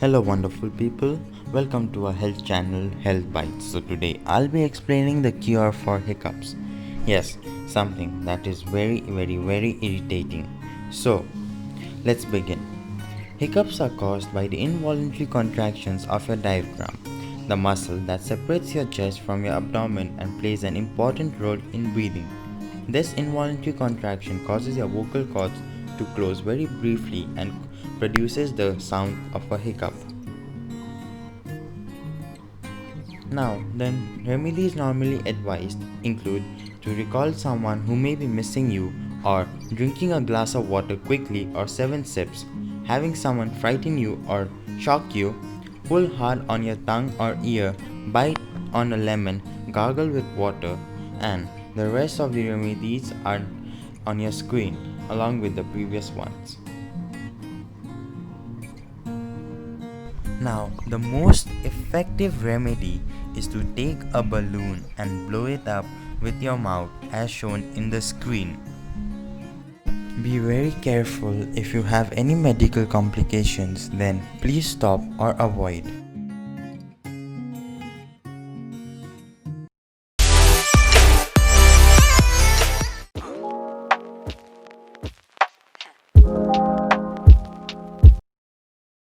Hello wonderful people, welcome to our health channel Health Bites. So today I'll be explaining the cure for hiccups. Yes, something that is very irritating. So let's begin. Hiccups are caused by the involuntary contractions of your diaphragm, the muscle that separates your chest from your abdomen and plays an important role in breathing. This involuntary contraction causes your vocal cords to close very briefly and produces the sound of a hiccup. Now, then, remedies normally advised include to recall someone who may be missing you, or drinking a glass of water quickly or 7 sips, having someone frighten you or shock you, pull hard on your tongue or ear, bite on a lemon, gargle with water, and the rest of the remedies are on your screen along with the previous ones. Now, the most effective remedy is to take a balloon and blow it up with your mouth as shown in the screen. Be very careful. If you have any medical complications, then please stop or avoid.